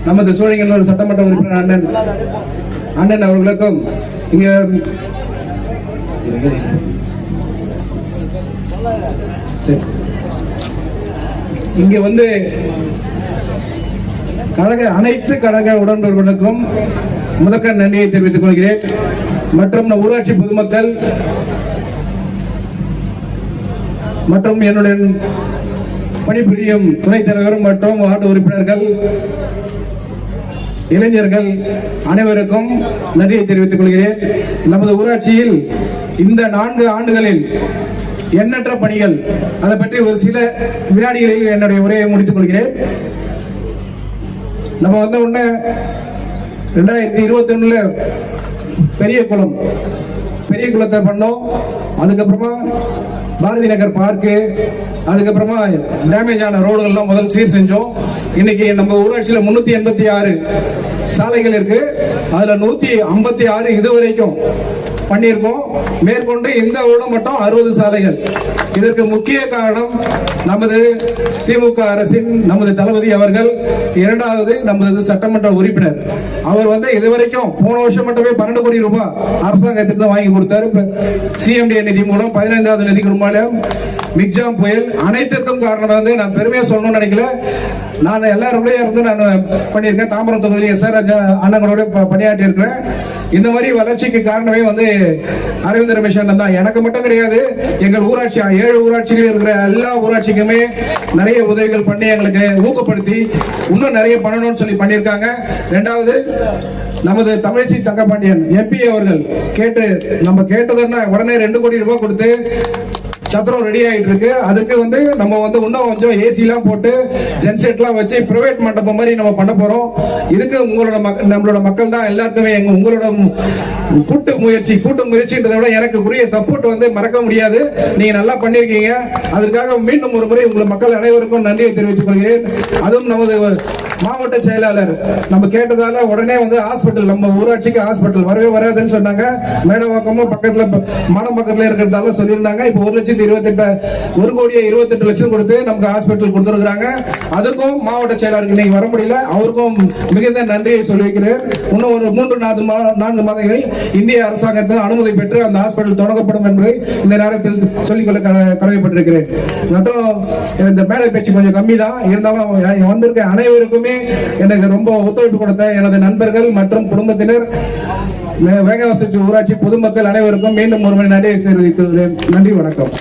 நமது சோழிங்கநல்லூர் சட்டமன்ற உறுப்பினர் அண்ணன் அவர்களுக்கும் இங்க வந்து அனைத்து கழக உடன்பிறப்புகளுக்கும் முதற்கண் நன்றியை தெரிவித்துக் கொள்கிறேன். மற்றும் ஊராட்சி பொதுமக்கள் மற்றும் என்னுடைய பணிபுரியும் துணைத் தலைவர் மற்றும் வார்டு உறுப்பினர்கள், இளைஞர்கள் அனைவருக்கும் நன்றியை தெரிவித்துக் கொள்கிறேன். நமது ஊராட்சியில் இந்த 4 ஆண்டுகளில் எண்ணற்ற பணிகள், அதை பற்றி ஒரு சில வினாடிகளில் என்னுடைய உரையை முடித்துக் கொள்கிறேன். நம்ம வந்த உடனே 2021 பெரிய குளத்தை பண்ணோம். அதுக்கப்புறமா பாரதி நகர் பார்க்கு, அதுக்கப்புறமா டேமேஜ் ஆன ரோடுகள்லாம் முதல் சீர் செஞ்சோம். இன்னைக்கு நம்ம ஊராட்சியில் 386 சாலைகள் இருக்கு. அதுல 156 இதுவரைக்கும் பண்ணியிருக்கோம். மேற்கொண்டு இந்த ஊடு மட்டும் 60 சாலைகள். இதற்கு முக்கிய காரணம் நமது திமுக அரசின் நமது தளபதி அவர்கள். இரண்டாவது நமது சட்டமன்ற உறுப்பினர் அவர் இதுவரைக்கும் போன வருஷம் மட்டுமே 12 கோடி ரூபாய் அரசாங்கத்திற்கு வாங்கி கொடுத்தாரு. சிஎம்டி நிதி மூலம் 15வது நிதி மூலம் மிக்ஜாம் புயல் அனைத்திற்கும் காரணம் நான் பெருமையா சொல்லணும்னு நினைக்கல. நான் எல்லாருடைய நான் பண்ணியிருக்கேன். தாம்பரம் தொகுதியில் எஸ் ஆர் அண்ணங்களோட பணியாற்றி இருக்கிறேன். இந்த மாதிரி வளர்ச்சிக்கு காரணமே அரவிந்த் ரமேஷ் அண்ணன் தான். எனக்கு மட்டும் கிடையாது, எங்கள் ஊராட்சி 7 ஊராட்சிகளில் இருக்கிற எல்லா ஊராட்சிக்குமே நிறைய உதவிகள் பண்ணி எங்களுக்கு ஊக்கப்படுத்தி இன்னும் நிறைய பண்ணணும்னு சொல்லி பண்ணியிருக்காங்க. இரண்டாவது நமது தமிழச்சி தங்கபாண்டியன் எம்பி அவர்கள் நம்ம கேட்டதுன்னா உடனே 2 கோடி ரூபாய் கொடுத்து சத்திரம் ரெடி ஆயிட்டு இருக்கு. அதுக்கு நம்ம இன்னும் கொஞ்சம் ஏசி எல்லாம் போட்டு ஜென்செட் எல்லாம் வச்சு பிரைவேட் மண்டபம் மாதிரி நம்ம பண்ண போறோம். இதுக்கு நம்மளோட மக்கள் தான் எல்லாருக்குமே உங்களோட கூட்டு முயற்சின்றதை விட எனக்கு உரிய சப்போர்ட் மறக்க முடியாது. நீங்க நல்லா பண்ணிருக்கீங்க. அதற்காக மீண்டும் ஒரு முறை உங்கள் மக்கள் அனைவருக்கும் நன்றியை தெரிவித்துக் கொள்கிறேன். அதுவும் நமது மாவட்ட செயலாளர் நம்ம கேட்டதால உடனே ஹாஸ்பிட்டல், நம்ம ஊராட்சிக்கு ஹாஸ்பிட்டல் வரவே வராதுன்னு சொன்னாங்க. மேடவாக்கமும் பக்கத்துல மடம் பக்கத்துல இருக்கிறதால சொல்லியிருந்தாங்க. இப்போ 1,28,1,28,00,000 கொடுத்து நமக்கு ஹாஸ்பிட்டல் கொடுத்துருக்காங்க. அதுக்கும் மாவட்ட செயலாளருக்கு இன்னைக்கு வர முடியல. அவருக்கும் மிகுந்த நன்றியை சொல்லியிருக்கிறேன். இன்னும் ஒரு 3-4 மாதங்களில் இந்திய அரசாங்கத்தின் அனுமதி பெற்று அந்த ஹாஸ்பிட்டல் தொடங்கப்படும் என்பதை இந்த நேரத்தில் சொல்லிக்கொள்ள கடமைப்பட்டிருக்கிறேன். மற்றும் இந்த மேடை பேச்சு கொஞ்சம் கம்மி தான் இருந்தாலும் வந்திருக்க அனைவருக்குமே எனக்கு ரொம்ப ஒத்துழைப்பு கொடுத்த எனது நண்பர்கள் மற்றும் குடும்பத்தினர், வேங்கவசதி ஊராட்சி பொதுமக்கள் அனைவருக்கும் மீண்டும் ஒரு மணி நன்றியை தெரிவிக்கிறேன். நன்றி, வணக்கம்.